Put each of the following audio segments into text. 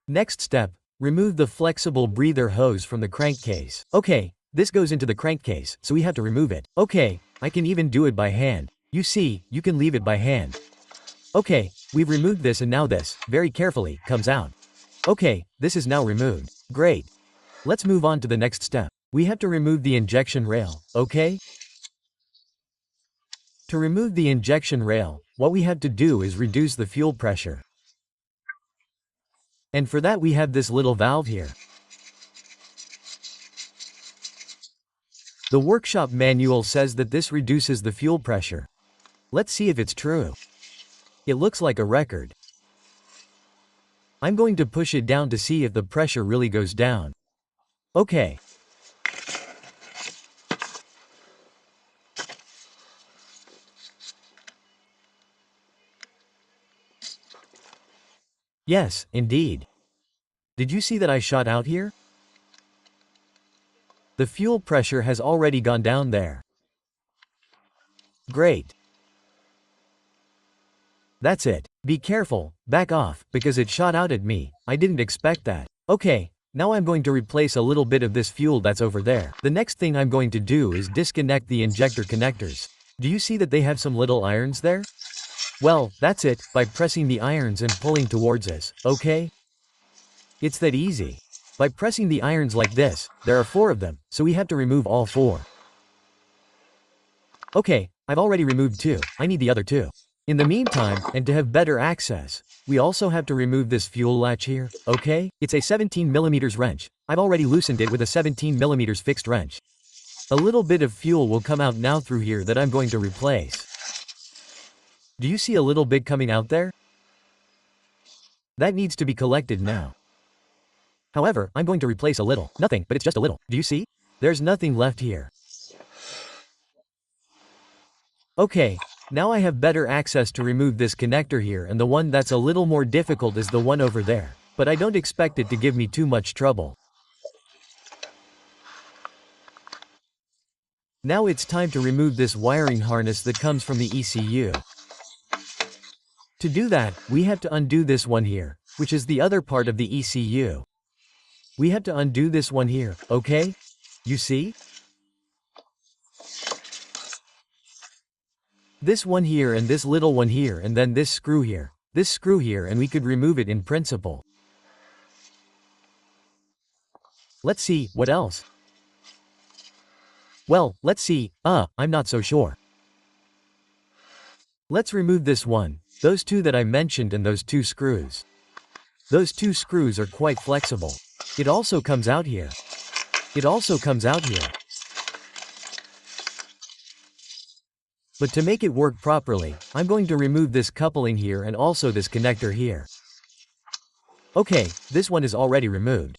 Next step, remove the flexible breather hose from the crankcase. Okay, this goes into the crankcase, so we have to remove it. Okay, I can even do it by hand. You see, you can leave it by hand. Okay, we've removed this and now this, very carefully, comes out. Okay, this is now removed. Great. Let's move on to the next step. We have to remove the injection rail, okay? To remove the injection rail, what we have to do is reduce the fuel pressure. And for that we have this little valve here. The workshop manual says that this reduces the fuel pressure. Let's see if it's true. It looks like a record. I'm going to push it down to see if the pressure really goes down. Okay. Yes, indeed. Did you see that I shot out here? The fuel pressure has already gone down there. Great. That's it. Be careful, back off, because it shot out at me. I didn't expect that. Okay, now I'm going to replace a little bit of this fuel that's over there. The next thing I'm going to do is disconnect the injector connectors. Do you see that they have some little irons there? Well, that's it, by pressing the irons and pulling towards us, okay? It's that easy. By pressing the irons like this, there are 4 of them, so we have to remove all 4. Okay, I've already removed 2, I need the other 2. In the meantime, and to have better access, we also have to remove this fuel latch here, okay? It's a 17mm wrench. I've already loosened it with a 17mm fixed wrench. A little bit of fuel will come out now through here that I'm going to replace. Do you see a little bit coming out there? That needs to be collected now. However, I'm going to replace a little. Nothing, but it's just a little. Do you see? There's nothing left here. Okay, now I have better access to remove this connector here, and the one that's a little more difficult is the one over there. But I don't expect it to give me too much trouble. Now it's time to remove this wiring harness that comes from the ECU. To do that, we have to undo this one here, which is the other part of the ECU. We have to undo this one here, okay? You see? This one here and this little one here and then this screw here, and we could remove it in principle. Let's see, what else? Well, let's see, I'm not so sure. Let's remove this one, those 2 that I mentioned and those 2 screws. Those 2 screws are quite flexible. It also comes out here. It also comes out here. But to make it work properly, I'm going to remove this coupling here and also this connector here. Okay, this one is already removed.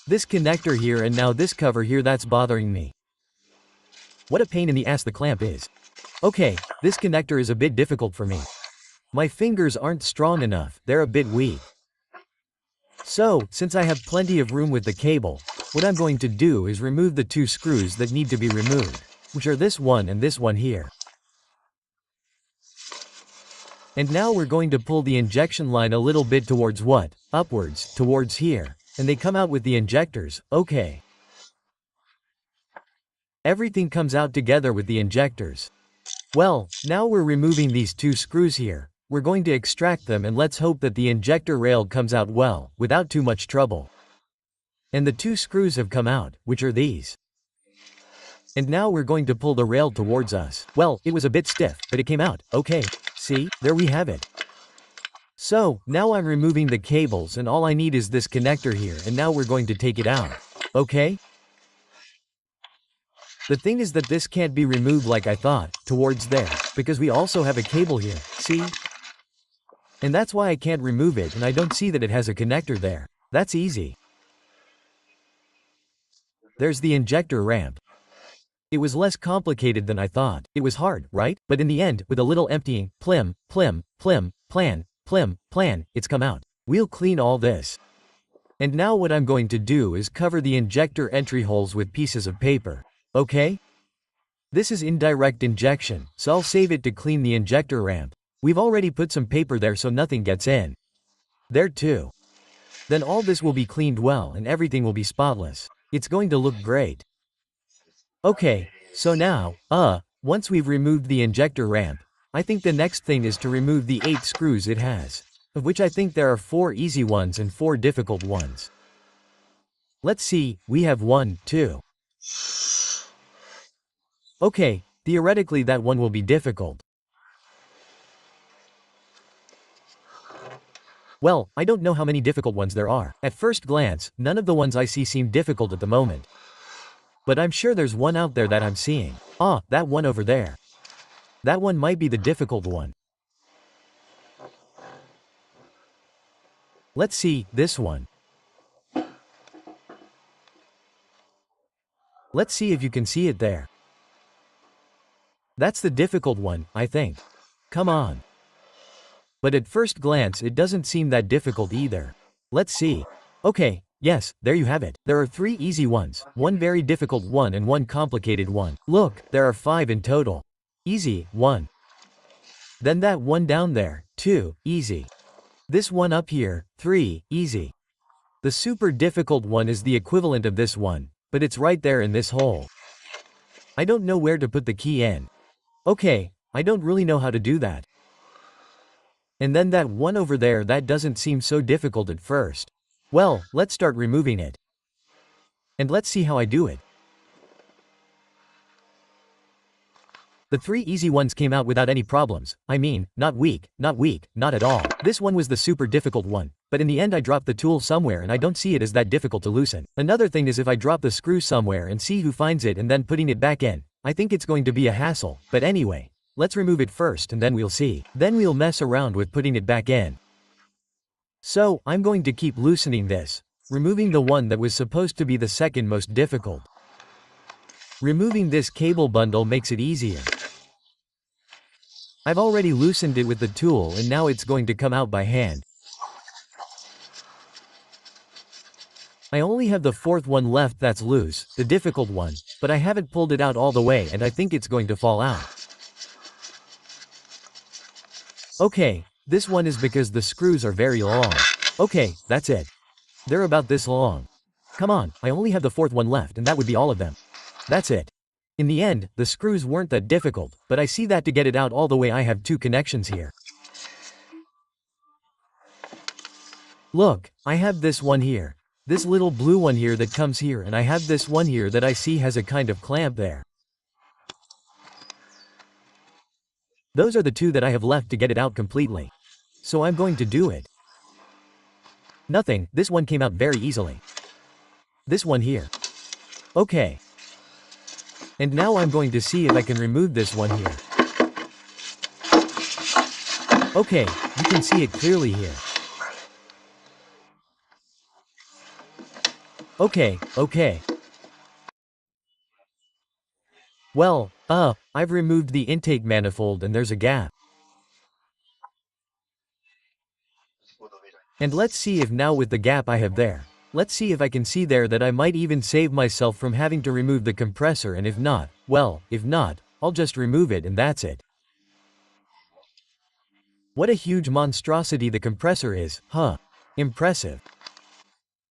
This connector here and now this cover here, that's bothering me. What a pain in the ass the clamp is. Okay, this connector is a bit difficult for me. My fingers aren't strong enough, they're a bit weak. So, since I have plenty of room with the cable, what I'm going to do is remove the 2 screws that need to be removed, which are this one and this one here. And now we're going to pull the injection line a little bit towards what? Upwards, towards here. And they come out with the injectors, okay. Everything comes out together with the injectors. Well, now we're removing these 2 screws here. We're going to extract them and let's hope that the injector rail comes out well, without too much trouble. And the 2 screws have come out, which are these. And now we're going to pull the rail towards us. Well, it was a bit stiff, but it came out, okay. See, there we have it. So, now I'm removing the cables and all I need is this connector here and now we're going to take it out. Okay? The thing is that this can't be removed like I thought, towards there, because we also have a cable here, see? And that's why I can't remove it and I don't see that it has a connector there. That's easy. There's the injector ramp. It was less complicated than I thought. It was hard, right? But in the end, with a little emptying, plan, it's come out. We'll clean all this. And now what I'm going to do is cover the injector entry holes with pieces of paper. Okay? This is indirect injection, so I'll save it to clean the injector ramp. We've already put some paper there so nothing gets in. There too. Then all this will be cleaned well and everything will be spotless. It's going to look great. Okay, so now, once we've removed the injector ramp, I think the next thing is to remove the 8 screws it has, of which I think there are 4 easy ones and 4 difficult ones. Let's see, we have 1, 2. Okay, theoretically that one will be difficult. Well, I don't know how many difficult ones there are. At first glance, none of the ones I see seem difficult at the moment. But I'm sure there's one out there that I'm seeing. That one over there. That one might be the difficult one. Let's see, this one. Let's see if you can see it there. That's the difficult one, I think. Come on. But at first glance it doesn't seem that difficult either. Let's see. Okay, yes, there you have it. There are 3 easy ones, 1 very difficult one and 1 complicated one. Look, there are 5 in total. Easy, 1. Then that one down there, 2, easy. This one up here, 3, easy. The super difficult one is the equivalent of this one, but it's right there in this hole. I don't know where to put the key in. Okay, I don't really know how to do that. And then that one over there, that doesn't seem so difficult at first. Well, let's start removing it. And let's see how I do it. The 3 easy ones came out without any problems. I mean, not weak, not at all. This one was the super difficult one, but in the end I dropped the tool somewhere and I don't see it as that difficult to loosen. Another thing is if I drop the screw somewhere and see who finds it and then putting it back in, I think it's going to be a hassle, but anyway. Let's remove it first and then we'll see. Then we'll mess around with putting it back in. So, I'm going to keep loosening this, removing the one that was supposed to be the second most difficult. Removing this cable bundle makes it easier. I've already loosened it with the tool and now it's going to come out by hand. I only have the 4th one left that's loose, the difficult one, but I haven't pulled it out all the way and I think it's going to fall out. Okay, this one is because the screws are very long. Okay, that's it. They're about this long. Come on, I only have the 4th one left and that would be all of them. That's it. In the end, the screws weren't that difficult, but I see that to get it out all the way I have 2 connections here. Look, I have this one here. This little blue one here that comes here and I have this one here that I see has a kind of clamp there. Those are the 2 that I have left to get it out completely. So I'm going to do it. Nothing, this one came out very easily. This one here. Okay. And now I'm going to see if I can remove this one here. Okay, you can see it clearly here. Okay. Well, I've removed the intake manifold and there's a gap. And let's see if now with the gap I have there. Let's see if I can see there that I might even save myself from having to remove the compressor, and if not, well, if not, I'll just remove it and that's it. What a huge monstrosity the compressor is, huh? Impressive.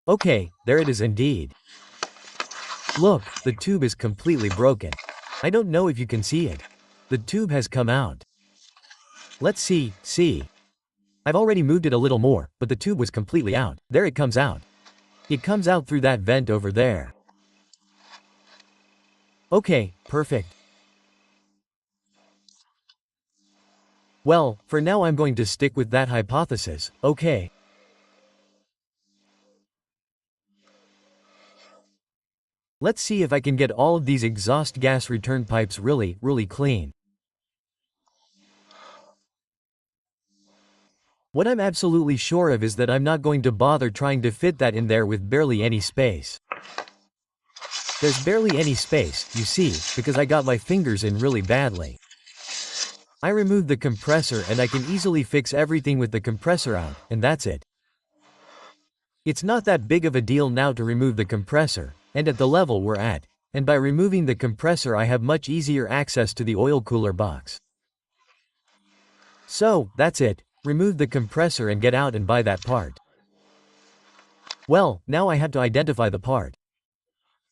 Okay, there it is indeed. Look, the tube is completely broken. I don't know if you can see it. The tube has come out. Let's see. I've already moved it a little more, but the tube was completely out. There it comes out. It comes out through that vent over there. Okay, perfect. Well, for now I'm going to stick with that hypothesis, okay. Let's see if I can get all of these exhaust gas return pipes really clean. What I'm absolutely sure of is that I'm not going to bother trying to fit that in there with barely any space. There's barely any space, you see, because I got my fingers in really badly. I removed the compressor and I can easily fix everything with the compressor out, and that's it. It's not that big of a deal now to remove the compressor, and at the level we're at, and by removing the compressor I have much easier access to the oil cooler box. So, that's it. Remove the compressor and get out and buy that part. Well, now I have to identify the part.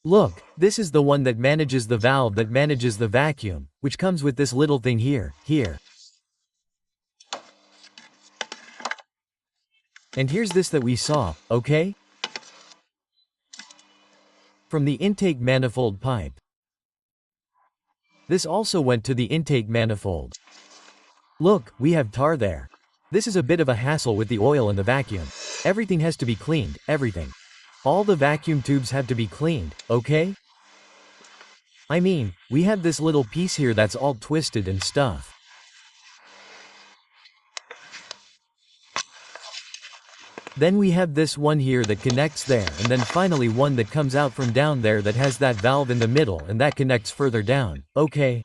Look, this is the one that manages the valve that manages the vacuum, which comes with this little thing here. And here's this that we saw, okay? From the intake manifold pipe. This also went to the intake manifold. Look, we have tar there. This is a bit of a hassle with the oil and the vacuum. Everything has to be cleaned, everything. All the vacuum tubes have to be cleaned, okay? I mean, we have this little piece here that's all twisted and stuff. Then we have this one here that connects there, and then finally one that comes out from down there that has that valve in the middle and that connects further down, okay?